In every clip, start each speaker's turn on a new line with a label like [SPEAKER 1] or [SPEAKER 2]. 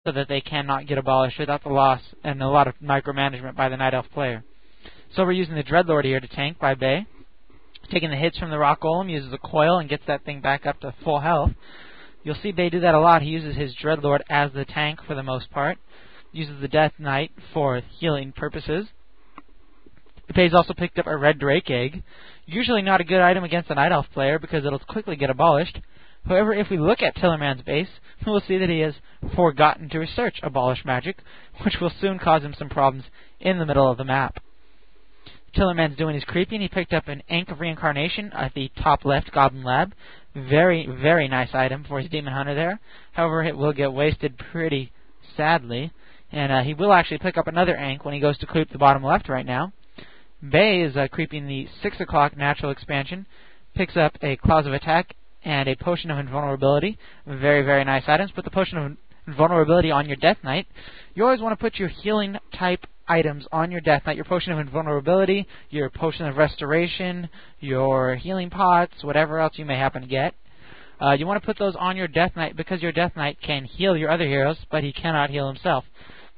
[SPEAKER 1] so that they cannot get abolished without the loss and a lot of micromanagement by the Night Elf player. So we're using the Dreadlord here to tank by Bay. Taking the hits from the Rock Golem, uses a coil and gets that thing back up to full health. You'll see Bay do that a lot. He uses his Dreadlord as the tank for the most part. Uses the Death Knight for healing purposes. Bay's also picked up a Red Drake Egg. Usually not a good item against a Night Elf player because it'll quickly get abolished. However, if we look at Tillerman's base, we'll see that he has forgotten to research Abolish Magic, which will soon cause him some problems in the middle of the map. Tillerman's doing his creeping. He picked up an Ankh of Reincarnation at the top left Goblin Lab. Very, very nice item for his Demon Hunter there. However, it will get wasted pretty sadly. And he will actually pick up another Ankh when he goes to creep the bottom left right now. Bay is creeping the 6 o'clock natural expansion. Picks up a Clouds of Attack and a Potion of Invulnerability. Very, very nice items. Put the Potion of Invulnerability on your Death Knight. You always want to put your healing type items on your Death Knight. Your Potion of Invulnerability, your Potion of Restoration, your Healing Pots, whatever else you may happen to get. You want to put those on your Death Knight because your Death Knight can heal your other heroes, but he cannot heal himself.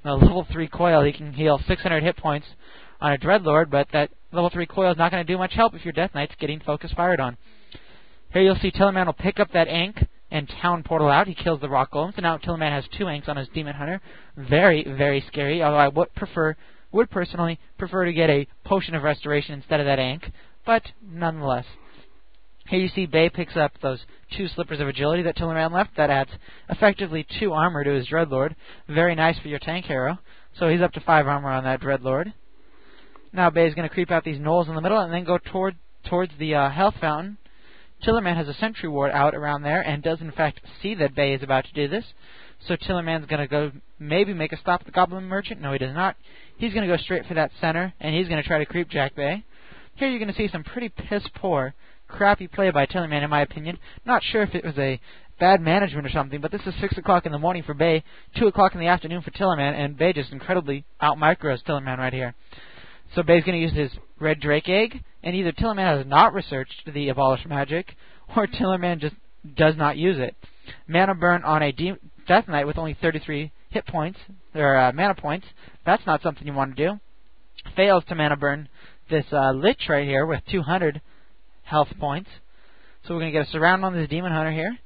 [SPEAKER 1] Now, level 3 coil, he can heal 600 hit points on a Dreadlord, but that level 3 coil is not going to do much help if your Death Knight's getting focus fired on. Here you'll see Tillerman will pick up that Ankh and Town Portal out. He kills the Rock Golem, so now Tillerman has 2 Ankhs on his Demon Hunter. Very, very scary, although I would personally prefer to get a Potion of Restoration instead of that Ankh, but nonetheless. Here you see Bay picks up those 2 Slippers of Agility that Tillerman left. That adds effectively 2 armor to his Dreadlord. Very nice for your tank hero. So he's up to 5 armor on that Dreadlord. Now Bay's going to creep out these knolls in the middle and then go towards the health fountain. Tillerman has a Sentry Ward out around there and does in fact see that Bay is about to do this. So Tillerman's going to go maybe make a stop at the Goblin Merchant. No, he does not. He's going to go straight for that center and he's going to try to creep Jack Bay. Here you're going to see some pretty piss-poor, crappy play by Tillerman in my opinion. Not sure if it was a bad management or something, but this is 6 o'clock in the morning for Bay, 2 o'clock in the afternoon for Tillerman, and Bay just incredibly out-micros Tillerman right here. So Bay's going to use his Red Drake Egg, and either Tillerman has not researched the Abolish Magic, or Tillerman just does not use it. Mana Burn on a Death Knight with only 33 hit points, or mana points, that's not something you want to do. Fails to Mana Burn this Lich right here with 200 health points. So we're going to get a surround on this Demon Hunter here.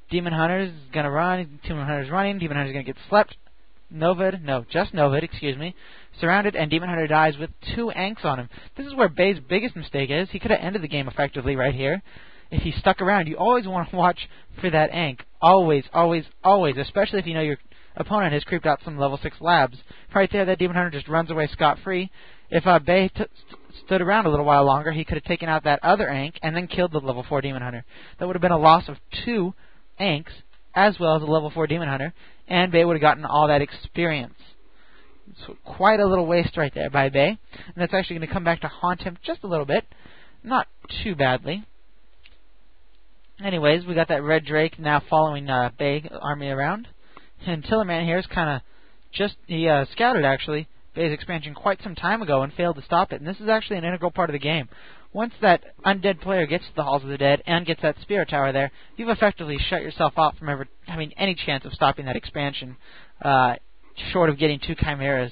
[SPEAKER 1] Demon Hunter's going to run, Demon Hunter's running, Demon Hunter's going to get slept. Just Novid, excuse me. Surrounded, and Demon Hunter dies with 2 Ankhs on him. This is where Bay's biggest mistake is. He could have ended the game effectively right here. If he stuck around, you always want to watch for that Ankh. Always, always, always. Especially if you know your opponent has creeped out some level 6 labs. Right there, that Demon Hunter just runs away scot-free. If Bay stood around a little while longer, he could have taken out that other Ankh and then killed the level 4 Demon Hunter. That would have been a loss of 2 Ankhs, as well as a level 4 Demon Hunter, and Bay would have gotten all that experience. So quite a little waste right there by Bay, and that's actually going to come back to haunt him just a little bit. Not too badly. Anyways, we got that Red Drake now following Bay army around. And Tillerman here is kind of he scouted actually Bay's expansion quite some time ago and failed to stop it. And this is actually an integral part of the game. Once that undead player gets to the Halls of the Dead and gets that Spirit Tower there, you've effectively shut yourself out from ever having any chance of stopping that expansion, short of getting 2 Chimeras.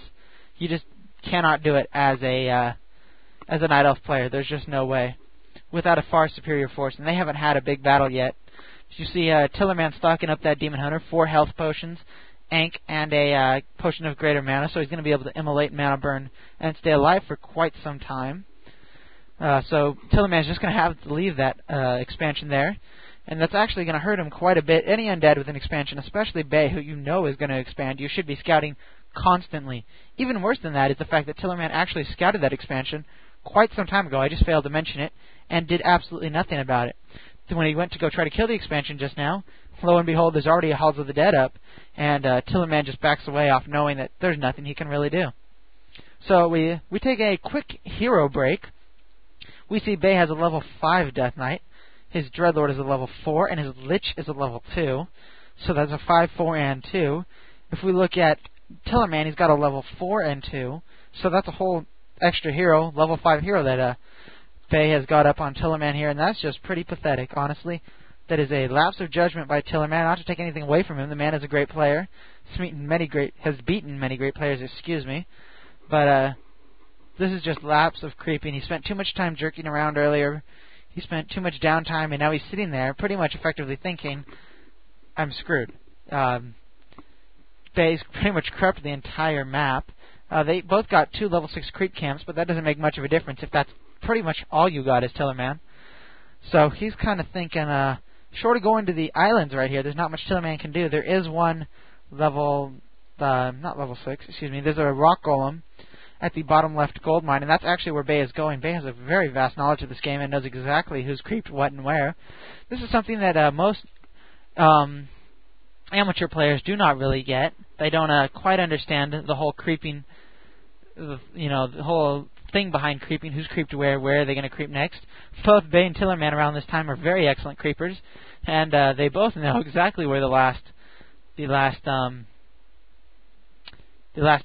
[SPEAKER 1] You just cannot do it as a Night Elf player. There's just no way. Without a far superior force, and they haven't had a big battle yet. You see Tillerman stocking up that Demon Hunter, 4 health potions, Ankh, and a Potion of Greater Mana, so he's going to be able to immolate Mana Burn and stay alive for quite some time. So Tillerman's just going to have to leave that expansion there, and that's actually going to hurt him quite a bit. Any undead with an expansion, especially Bay, who you know is going to expand, you should be scouting constantly. Even worse than that is the fact that Tillerman actually scouted that expansion quite some time ago. I just failed to mention it, and did absolutely nothing about it. So when he went to go try to kill the expansion just now, lo and behold, there's already a Halls of the Dead up, and Tillerman just backs away off knowing that there's nothing he can really do. So we take a quick hero break. We see Bay has a level 5 Death Knight. His Dreadlord is a level 4, and his Lich is a level 2. So that's a 5, 4, and 2. If we look at Tillerman, he's got a level 4 and 2. So that's a whole extra hero, level 5 hero that Bay has got up on Tillerman here, and that's just pretty pathetic, honestly. That is a lapse of judgment by Tillerman. Not to take anything away from him. The man is a great player. Has beaten many great players, excuse me. But this is just lapse of creeping. He spent too much time jerking around earlier. He spent too much downtime, and now he's sitting there pretty much effectively thinking, I'm screwed. Bay's pretty much corrupted the entire map. They both got 2 level 6 creep camps, but that doesn't make much of a difference if that's pretty much all you got as Tillerman. So he's kind of thinking, short of going to the islands right here, there's not much Tillerman can do. There is one level, not level 6, excuse me, there's a rock golem at the bottom left gold mine, and that's actually where Bay is going. Bay has a very vast knowledge of this game and knows exactly who's creeped what and where. This is something that most amateur players do not really get. They don't quite understand the whole creeping, the whole thing behind creeping, who's creeped where are they going to creep next. Both Bay and Tillerman around this time are very excellent creepers, and they both know exactly where the last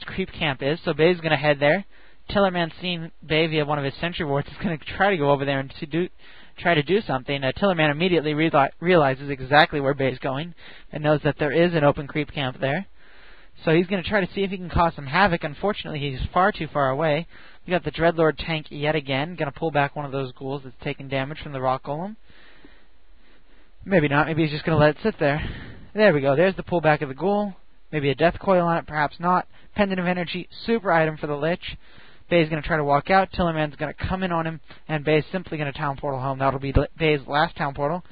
[SPEAKER 1] creep camp is. So Bay's going to head there. Tillerman, seeing Bay via one of his sentry wards, is going to try to go over there and try to do something. Tillerman immediately realizes exactly where Bay's going and knows that there is an open creep camp there. So he's going to try to see if he can cause some havoc. Unfortunately, he's far too far away. We got the Dreadlord tank yet again. Going to pull back one of those ghouls that's taking damage from the rock golem. Maybe not. Maybe he's just going to let it sit there. There we go. There's the pullback of the ghoul. Maybe a death coil on it, perhaps not. Pendant of Energy, super item for the Lich. Bay's going to try to walk out. Tillerman's going to come in on him, and Bay's simply going to town portal home. That'll be Bay's last town portal,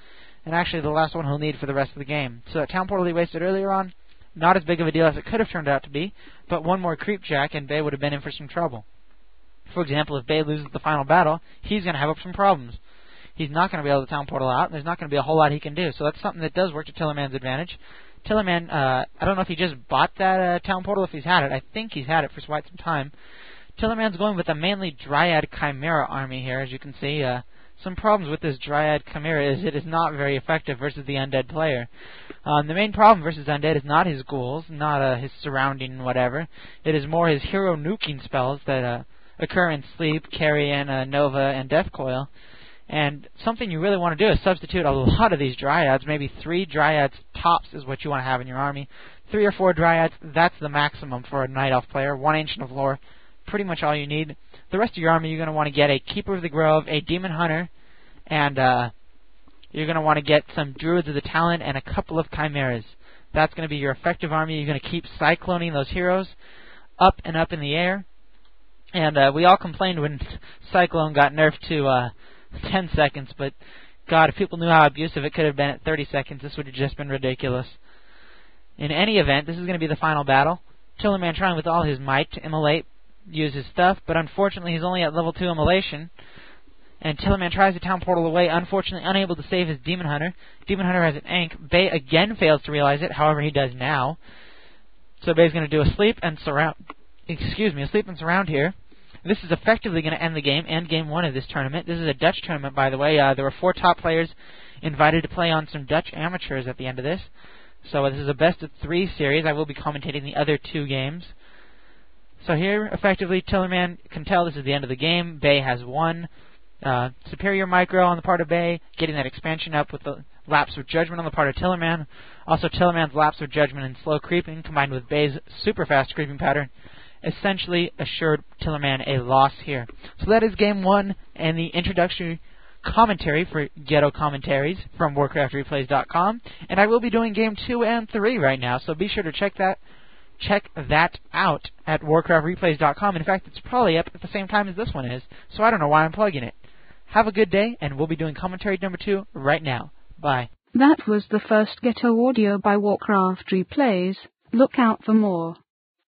[SPEAKER 1] and actually the last one he'll need for the rest of the game. So that town portal he wasted earlier on, not as big of a deal as it could have turned out to be, but one more creep jack and Bay would have been in for some trouble. For example, if Bay loses the final battle, he's going to have up some problems. He's not going to be able to town portal out, and there's not going to be a whole lot he can do. So that's something that does work to Tillerman's advantage. Tillerman, I don't know if he just bought that town portal, if he's had it. I think he's had it for quite some time. Tillerman's going with a mainly Dryad Chimera army here, as you can see. Some problems with this Dryad Chimera is it is not very effective versus the undead player. The main problem versus undead is not his ghouls, not his surrounding whatever. It is more his hero nuking spells that occur in Sleep, Carrion, Nova, and Death Coil. And something you really want to do is substitute a lot of these Dryads. Maybe 3 Dryads tops is what you want to have in your army. 3 or 4 Dryads, that's the maximum for a Night Elf player. 1 Ancient of Lore, pretty much all you need. The rest of your army, you're going to want to get a Keeper of the Grove, a Demon Hunter, and you're going to want to get some Druids of the Talent and a couple of Chimeras. That's going to be your effective army. You're going to keep cycloning those heroes up and up in the air. And we all complained when Cyclone got nerfed to 10 seconds, but God, if people knew how abusive it could have been at 30 seconds, this would have just been ridiculous. In any event, this is going to be the final battle. Tillerman trying with all his might to immolate, use his stuff, but unfortunately he's only at level 2 immolation. And Tillerman tries to town portal away, unfortunately unable to save his Demon Hunter. Demon Hunter has an Ankh. Bay again fails to realize it, however he does now. So Bay's going to do a sleep and surround here. This is effectively going to end the game, and game 1 of this tournament. This is a Dutch tournament, by the way. There were 4 top players invited to play on some Dutch amateurs at the end of this. So this is a best-of-3 series. I will be commentating the other 2 games. So here, effectively, Tillerman can tell this is the end of the game. Bay has won. Superior micro on the part of Bay, getting that expansion up with the lapse of judgment on the part of Tillerman. Also, Tillerman's lapse of judgment and slow creeping, combined with Bay's super fast creeping pattern, essentially assured Tillerman a loss here. So that is game 1 and the introductory commentary for Ghetto commentaries from Warcraftreplays.com. And I will be doing game 2 and 3 right now, so be sure to check that out at Warcraftreplays.com. In fact, it's probably up at the same time as this one is, so I don't know why I'm plugging it. Have a good day, and we'll be doing commentary number 2 right now. Bye.
[SPEAKER 2] That was the first Ghetto audio by Warcraft Replays. Look out for more.